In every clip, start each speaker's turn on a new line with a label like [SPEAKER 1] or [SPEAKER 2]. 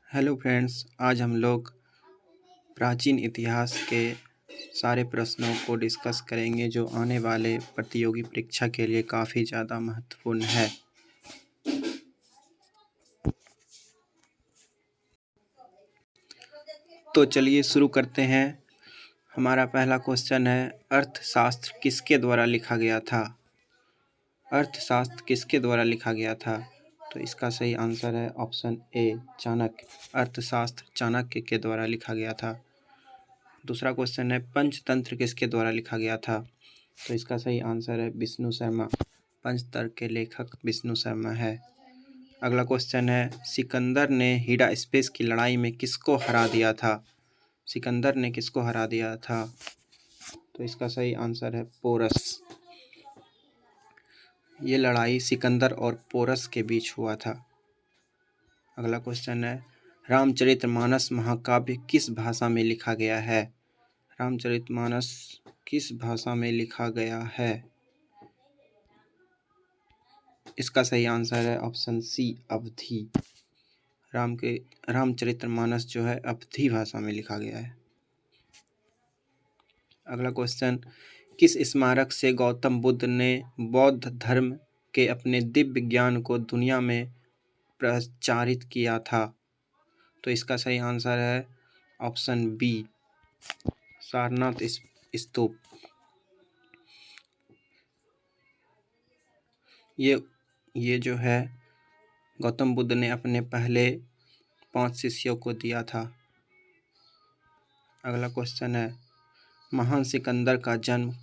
[SPEAKER 1] Hello friends, आज हम लोग प्राचीन इतिहास के सारे प्रश्नों को डिस्कस करेंगे जो आने वाले प्रतियोगी परीक्षा के लिए काफ़ी ज़्यादा महत्वपूर्ण है। तो चलिए शुरू करते हैं। हमारा पहला क्वेश्चन है, अर्थशास्त्र किसके द्वारा लिखा गया था? अर्थशास्त्र किसके द्वारा लिखा गया था? तो इसका सही आंसर है ऑप्शन ए, चाणक्य। अर्थशास्त्र चाणक्य के द्वारा लिखा गया था। दूसरा क्वेश्चन है, पंचतंत्र किसके द्वारा लिखा गया था? तो इसका सही आंसर है विष्णु शर्मा। पंचतंत्र के लेखक विष्णु शर्मा है। अगला क्वेश्चन है, सिकंदर ने हीरा स्पेस की लड़ाई में किसको हरा दिया था? सिकंदर ने किसको हरा दिया था? तो इसका सही आंसर है पोरस। ये लड़ाई सिकंदर और पोरस के बीच हुआ था। अगला क्वेश्चन है, रामचरितमानस महाकाव्य किस भाषा में लिखा गया है? रामचरितमानस किस भाषा में लिखा गया है? इसका सही आंसर है ऑप्शन सी, अवधी। रामचरितमानस जो है अवधी भाषा में लिखा गया है। अगला क्वेश्चन, किस स्मारक से गौतम बुद्ध ने बौद्ध धर्म के अपने दिव्य ज्ञान को दुनिया में प्रचारित किया था? तो इसका सही आंसर है ऑप्शन बी, सारनाथ स्तूप। ये जो है गौतम बुद्ध ने अपने पहले 5 शिष्यों को दिया था। अगला क्वेश्चन है, महान सिकंदर का जन्म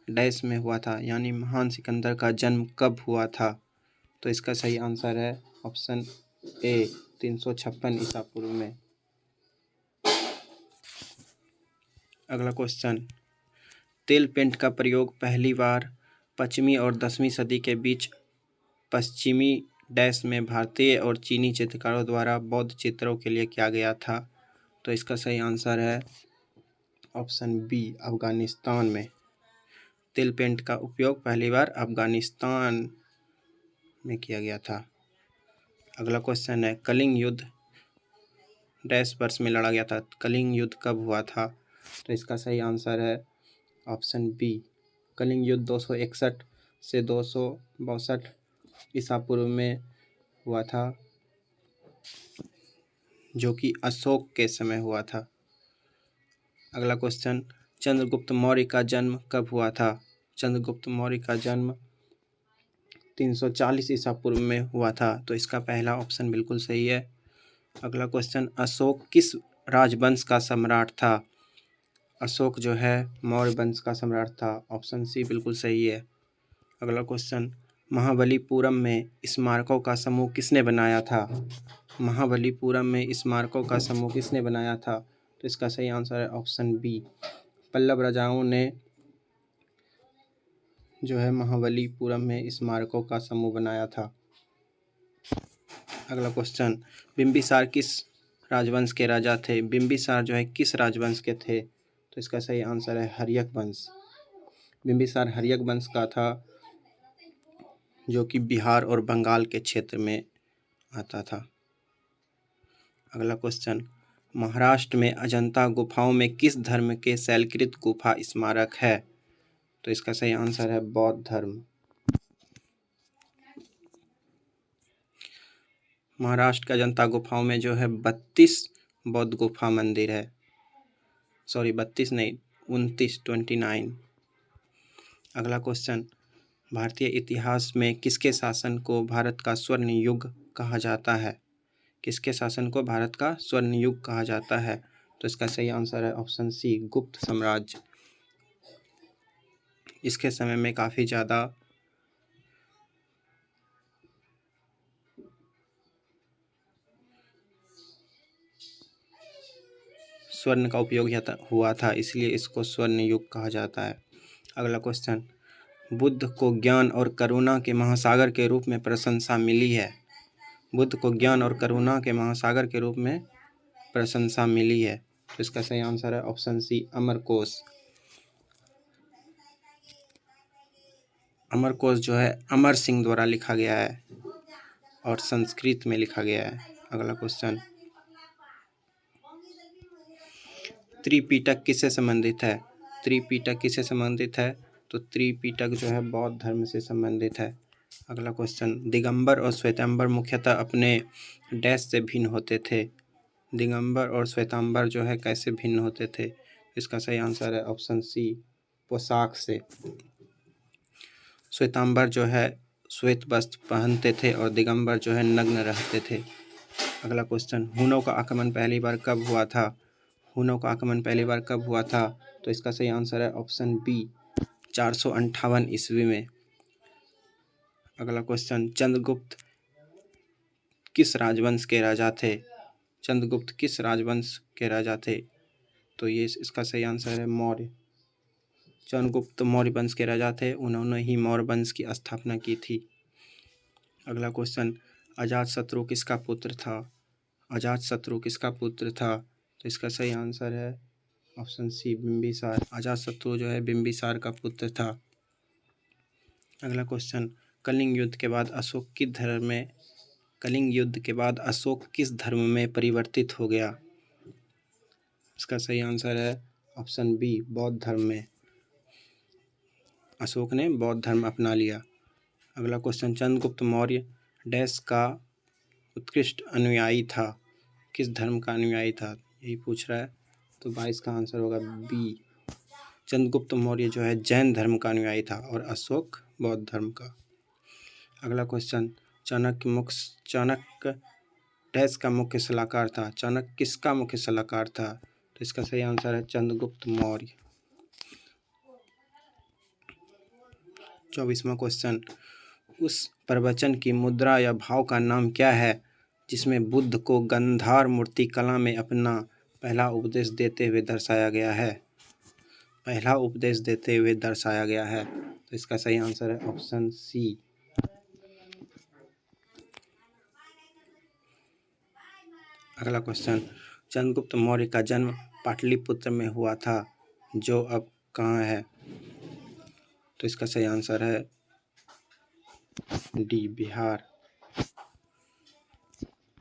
[SPEAKER 1] डैश में हुआ था, यानी महान सिकंदर का जन्म कब हुआ था? तो इसका सही आंसर है ऑप्शन ए, 356 ईसा पूर्व में। अगला क्वेश्चन, तेल पेंट का प्रयोग पहली बार 5वीं और 10वीं सदी के बीच पश्चिमी डैश में भारतीय और चीनी चित्रकारों द्वारा बौद्ध चित्रों के लिए किया गया था। तो इसका सही आंसर है ऑप्शन बी, अफगानिस्तान में। तेल पेंट का उपयोग पहली बार अफगानिस्तान में किया गया था। अगला क्वेश्चन है, कलिंग युद्ध डैश वर्ष में लड़ा गया था? कलिंग युद्ध कब हुआ था? तो इसका सही आंसर है ऑप्शन बी, कलिंग युद्ध 261 से 262 ईसा पूर्व में हुआ था, जो कि अशोक के समय हुआ था। अगला क्वेश्चन, चंद्रगुप्त मौर्य का जन्म कब हुआ था? चंद्रगुप्त मौर्य का जन्म 340 ईसा पूर्व में हुआ था। तो इसका पहला ऑप्शन बिल्कुल सही है। अगला क्वेश्चन, अशोक किस राजवंश का सम्राट था? अशोक जो है मौर्य वंश का सम्राट था। ऑप्शन सी बिल्कुल सही है। अगला क्वेश्चन, महाबलीपुरम में स्मारकों का समूह किसने बनाया था? महाबलीपुरम में स्मारकों का समूह किसने बनाया था? तो इसका सही आंसर है ऑप्शन बी, पल्लव राजाओं ने जो है महाबलीपुरम में स्मारकों का समूह बनाया था। अगला क्वेश्चन, बिंबिसार किस राजवंश के राजा थे? बिंबिसार जो है किस राजवंश के थे? तो इसका सही आंसर है हर्यक वंश। बिंबिसार हर्यक वंश का था, जो कि बिहार और बंगाल के क्षेत्र में आता था। अगला क्वेश्चन, महाराष्ट्र में अजंता गुफाओं में किस धर्म के शैलकृत गुफा स्मारक है? तो इसका सही आंसर है बौद्ध धर्म। महाराष्ट्र के अजंता गुफाओं में जो है 32 बौद्ध गुफा मंदिर है। सॉरी, 32 नहीं, 29। अगला क्वेश्चन, भारतीय इतिहास में किसके शासन को भारत का स्वर्ण युग कहा जाता है? किसके शासन को भारत का स्वर्ण युग कहा जाता है? तो इसका सही आंसर है ऑप्शन सी, गुप्त साम्राज्य। इसके समय में काफ़ी ज़्यादा स्वर्ण का उपयोग हुआ था, इसलिए इसको स्वर्ण युग कहा जाता है। अगला क्वेश्चन, बुद्ध को ज्ञान और करुणा के महासागर के रूप में प्रशंसा मिली है? बुद्ध को ज्ञान और करुणा के महासागर के रूप में प्रशंसा मिली है। तो इसका सही आंसर है ऑप्शन सी, अमरकोश। अमरकोश जो है अमर सिंह द्वारा लिखा गया है और संस्कृत में लिखा गया है। अगला क्वेश्चन, त्रिपिटक किससे संबंधित है? त्रिपिटक किससे संबंधित है? तो त्रिपिटक जो है बौद्ध धर्म से संबंधित है। अगला क्वेश्चन, दिगंबर और श्वेतांबर मुख्यतः अपने डैश से भिन्न होते थे। दिगंबर और श्वेतांबर जो है कैसे भिन्न होते थे? इसका सही आंसर है ऑप्शन सी, पोशाक से। श्वेतांबर जो है श्वेत वस्त्र पहनते थे और दिगंबर जो है नग्न रहते थे। अगला क्वेश्चन, हुनों का आक्रमण पहली बार कब हुआ था? हुनों का आक्रमण पहली बार कब हुआ था? तो इसका सही आंसर है ऑप्शन बी, 458 ईस्वी में। अगला क्वेश्चन, चंद्रगुप्त किस राजवंश के राजा थे? चंद्रगुप्त किस राजवंश के राजा थे? तो ये इसका सही आंसर है मौर्य। चंद्रगुप्त मौर्य वंश के राजा थे, उन्होंने ही मौर्य वंश की स्थापना की थी। अगला क्वेश्चन, अजातशत्रु किसका पुत्र था? अजातशत्रु किसका पुत्र था? तो इसका सही आंसर है ऑप्शन सी, बिंबिसार। अजातशत्रु जो है बिंबिसार का पुत्र था। अगला क्वेश्चन, कलिंग युद्ध के बाद अशोक किस धर्म में परिवर्तित हो गया? इसका सही आंसर है ऑप्शन बी, बौद्ध धर्म में। अशोक ने बौद्ध धर्म अपना लिया। अगला क्वेश्चन, चंद्रगुप्त मौर्य डैश का उत्कृष्ट अनुयायी था? किस धर्म का अनुयायी था, यही पूछ रहा है। तो 22 का आंसर होगा बी, चंद्रगुप्त मौर्य जो है जैन धर्म का अनुयायी था और अशोक बौद्ध धर्म का। अगला क्वेश्चन, चाणक्य डैश का मुख्य सलाहकार था? चाणक्य किसका मुख्य सलाहकार था? तो इसका सही आंसर है चंद्रगुप्त मौर्य। 24वां क्वेश्चन, उस प्रवचन की मुद्रा या भाव का नाम क्या है जिसमें बुद्ध को गांधार मूर्ति कला में अपना पहला उपदेश देते हुए दर्शाया गया है? पहला उपदेश देते हुए दर्शाया गया है। तो इसका सही आंसर है ऑप्शन सी। अगला क्वेश्चन, चंद्रगुप्त मौर्य का जन्म पाटलिपुत्र में हुआ था, जो अब कहाँ है? तो इसका सही आंसर है डी, बिहार।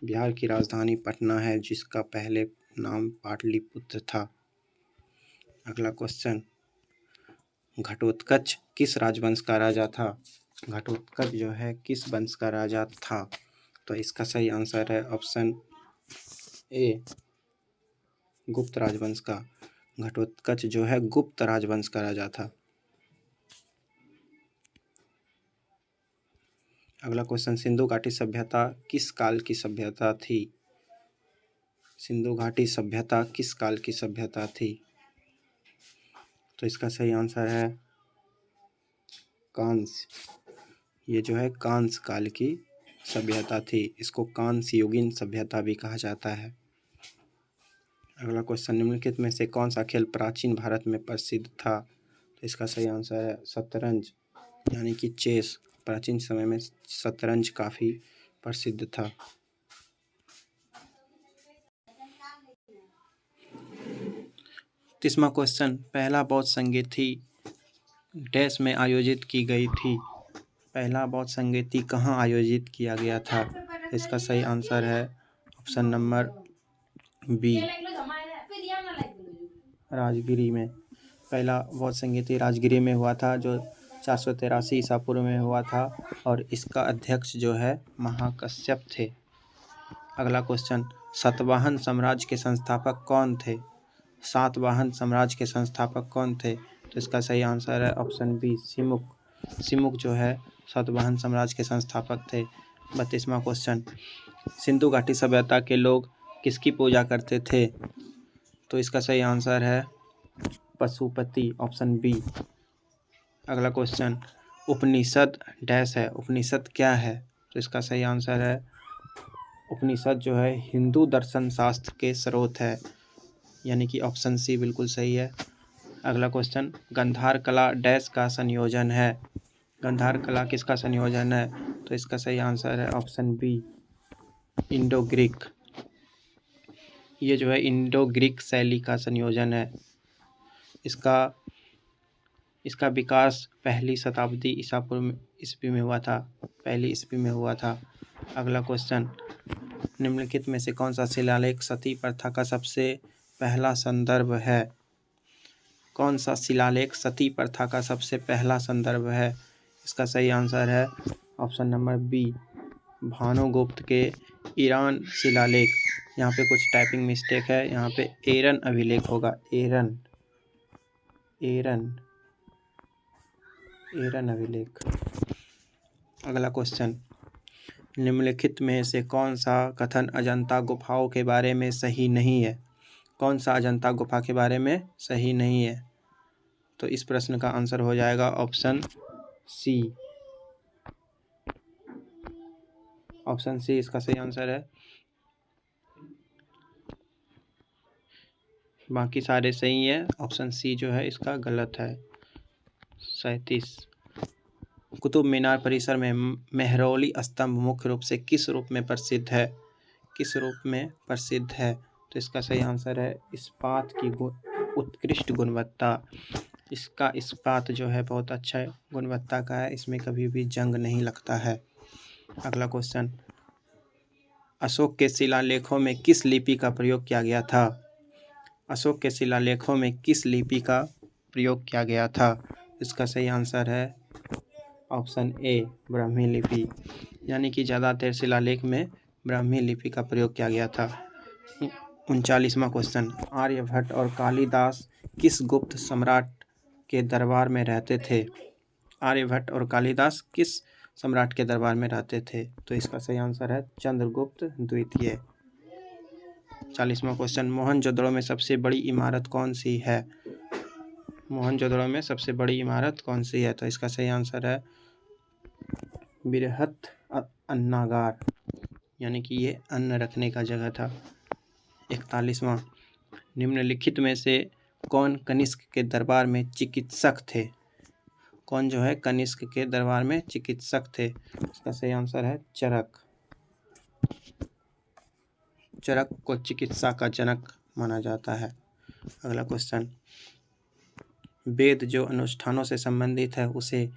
[SPEAKER 1] बिहार की राजधानी पटना है, जिसका पहले नाम पाटलिपुत्र था। अगला क्वेश्चन, घटोत्कच किस राजवंश का राजा था? घटोत्कच जो है किस वंश का राजा था? तो इसका सही आंसर है ऑप्शन ए, गुप्त राजवंश का। घटोत्कच जो है गुप्त राजवंश का राजा था। अगला क्वेश्चन, सिंधु घाटी सभ्यता किस काल की सभ्यता थी? सिंधु घाटी सभ्यता किस काल की सभ्यता थी? तो इसका सही आंसर है कांस्य। ये जो है कांस्य काल की सभ्यता थी। इसको कांस्य युगीन सभ्यता भी कहा जाता है। अगला क्वेश्चन, निम्नलिखित में से कौन सा खेल प्राचीन भारत में प्रसिद्ध था? तो इसका सही आंसर है शतरंज, यानी कि चेस। प्राचीन समय में शतरंज काफ़ी प्रसिद्ध था। 30वां क्वेश्चन, पहला बौद्ध संगीति डैश में आयोजित की गई थी? पहला बौद्ध संगीति कहाँ आयोजित किया गया था? इसका सही आंसर है ऑप्शन नंबर बी, राजगिरी में। पहला बौद्ध संगीति राजगिरी में हुआ था, जो 483 ईसा पूर्व में हुआ था, और इसका अध्यक्ष जो है महाकश्यप थे। अगला क्वेश्चन, सातवाहन साम्राज्य के संस्थापक कौन थे? सातवाहन साम्राज्य के संस्थापक कौन थे? तो इसका सही आंसर है ऑप्शन बी, सिमुक। सिमुक जो है सातवाहन साम्राज्य के संस्थापक थे। 32वां क्वेश्चन, सिंधु घाटी सभ्यता के लोग किसकी पूजा करते थे? तो इसका सही आंसर है पशुपति, ऑप्शन बी। अगला क्वेश्चन, उपनिषद डैश है, उपनिषद क्या है? तो इसका सही आंसर है उपनिषद जो है हिंदू दर्शन शास्त्र के स्रोत है, यानी कि ऑप्शन सी बिल्कुल सही है। अगला क्वेश्चन, गांधार कला डैश का संयोजन है? गांधार कला किसका संयोजन है? तो इसका सही आंसर है ऑप्शन बी, इंडो ग्रीक। ये जो है इंडो ग्रीक शैली का संयोजन है। इसका विकास पहली शताब्दी ईसा पूर्व ईस्वी में हुआ था, पहली ईस्वी में हुआ था। अगला क्वेश्चन, निम्नलिखित में से कौन सा शिलालेख सती प्रथा का सबसे पहला संदर्भ है? कौन सा शिलालेख सती प्रथा का सबसे पहला संदर्भ है? इसका सही आंसर है ऑप्शन नंबर बी, भानुगुप्त के ईरान शिलालेख। यहाँ पे कुछ टाइपिंग मिस्टेक है, यहाँ पे एरन अभिलेख होगा, एरन अभिलेख। अगला क्वेश्चन, निम्नलिखित में से कौन सा कथन अजंता गुफाओं के बारे में सही नहीं है? कौन सा अजंता गुफा के बारे में सही नहीं है? तो इस प्रश्न का आंसर हो जाएगा ऑप्शन सी। ऑप्शन सी इसका सही आंसर है। बाकी सारे सही है, ऑप्शन सी जो है इसका गलत है। 37, कुतुब मीनार परिसर में मेहरौली स्तंभ मुख्य रूप से किस रूप में प्रसिद्ध है? किस रूप में प्रसिद्ध है? तो इसका सही आंसर है इस्पात की उत्कृष्ट गुणवत्ता। इसका इस्पात जो है बहुत अच्छा गुणवत्ता का है, इसमें कभी भी जंग नहीं लगता है। अगला क्वेश्चन, अशोक के शिलालेखों में किस लिपि का प्रयोग किया गया था? अशोक के शिलालेखों में किस लिपि का प्रयोग किया गया था? इसका सही आंसर है ऑप्शन ए, ब्राह्मी लिपि। यानी कि ज़्यादातर शिलालेख में ब्राह्मी लिपि का प्रयोग किया गया था। 39वां क्वेश्चन, आर्यभट्ट और कालिदास किस गुप्त सम्राट के दरबार में रहते थे? आर्यभट्ट और कालिदास किस सम्राट के दरबार में रहते थे? तो इसका सही आंसर है चंद्रगुप्त द्वितीय। 40वां क्वेश्चन, मोहनजोदड़ो में सबसे बड़ी इमारत कौन सी है? मोहनजोदड़ो में सबसे बड़ी इमारत कौन सी है? तो इसका सही आंसर है बृहत अन्नागार, यानी कि ये अन्न रखने का जगह था। 41वां, निम्नलिखित में से कौन कनिष्क के दरबार में चिकित्सक थे? कौन जो है कनिष्क के दरबार में चिकित्सक थे? इसका सही आंसर है चरक। चरक को चिकित्सा का जनक माना जाता है। अगला क्वेश्चन, वेद जो अनुष्ठानों से संबंधित है उसे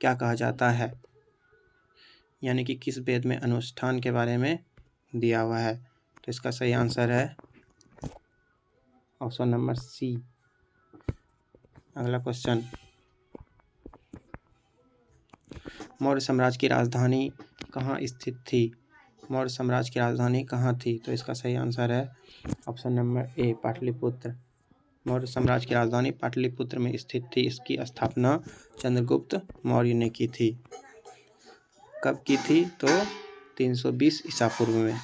[SPEAKER 1] क्या कहा जाता है? यानी कि किस वेद में अनुष्ठान के बारे में दिया हुआ है? तो इसका सही आंसर है ऑप्शन नंबर सी। अगला क्वेश्चन, मौर्य साम्राज्य की राजधानी कहाँ स्थित थी? मौर्य साम्राज्य की राजधानी कहाँ थी? तो इसका सही आंसर है option number A, Pataliputra. Maurya साम्राज्य की राजधानी पाटलिपुत्र में स्थित थी। इसकी स्थापना चंद्रगुप्त मौर्य ने की थी। कब की थी? तो 320 ईसा पूर्व में।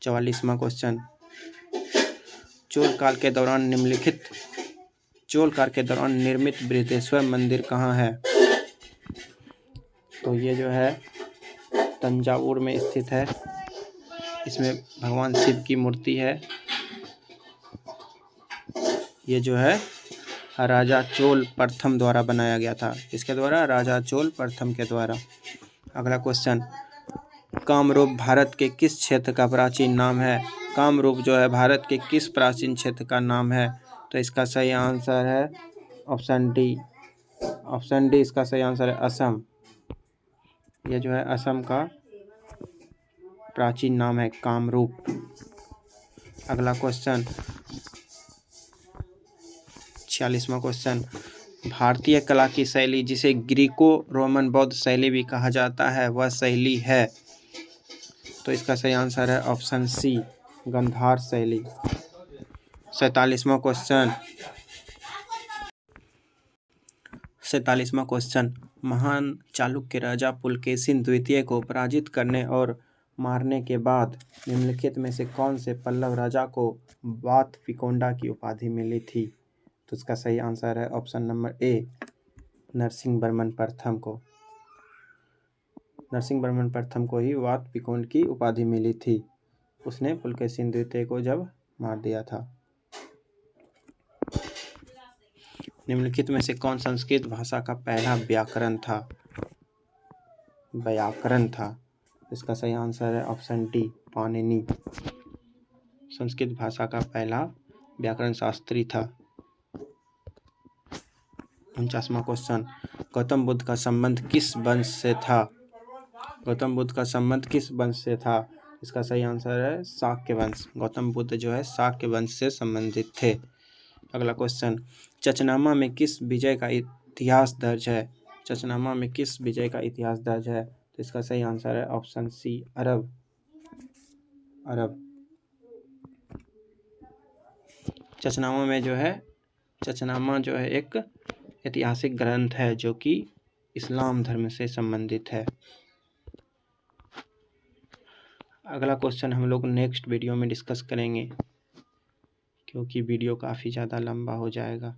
[SPEAKER 1] 44वां क्वेश्चन, चोल काल के दौरान निर्मित बृहदेश्वर मंदिर कहाँ है? तो ये जो है तंजावुर में स्थित है। इसमें भगवान शिव की मूर्ति है। ये जो है राजा चोल प्रथम द्वारा बनाया गया था। इसके द्वारा राजा चोल प्रथम के द्वारा। अगला क्वेश्चन, कामरूप भारत के किस क्षेत्र का प्राचीन नाम है? कामरूप जो है भारत के किस प्राचीन क्षेत्र का नाम है? तो इसका सही आंसर है ऑप्शन डी। ऑप्शन डी इसका सही आंसर है असम। ये जो है असम का प्राचीन नाम है कामरूप। अगला क्वेश्चन, 46वां क्वेश्चन, भारतीय कला की शैली जिसे ग्रीको रोमन बौद्ध शैली भी कहा जाता है वह शैली है? तो इसका सही आंसर है ऑप्शन सी, गंधार शैली। 47वां क्वेश्चन, महान चालुक्य राजा पुलकेशिन द्वितीय को पराजित करने और मारने के बाद निम्नलिखित में से कौन से पल्लव राजा को वातपिकोंडा की उपाधि मिली थी? तो इसका सही आंसर है ऑप्शन नंबर ए, नरसिंहवर्मन प्रथम को। नरसिंहवर्मन प्रथम को ही वातपिकोंड की उपाधि मिली थी। उसने पुलकेशिन द्वितीय को जब मार दिया था। निम्नलिखित में से कौन संस्कृत भाषा का पहला व्याकरण था? इसका सही आंसर है ऑप्शन डी, पाणिनि। संस्कृत भाषा का पहला व्याकरण शास्त्री था। 49वां क्वेश्चन, गौतम बुद्ध का संबंध किस वंश से था? गौतम बुद्ध का संबंध किस वंश से था? इसका सही आंसर है शाक्य वंश। गौतम बुद्ध जो है शाक्य वंश से संबंधित थे। अगला क्वेश्चन, चचनामा में किस विजय का इतिहास दर्ज है? चचनामा में किस विजय का इतिहास दर्ज है? तो इसका सही आंसर है ऑप्शन सी, अरब। चचनामा जो है एक ऐतिहासिक ग्रंथ है जो कि इस्लाम धर्म से संबंधित है। अगला क्वेश्चन हम लोग नेक्स्ट वीडियो में डिस्कस करेंगे, क्योंकि वीडियो काफ़ी ज़्यादा लंबा हो जाएगा।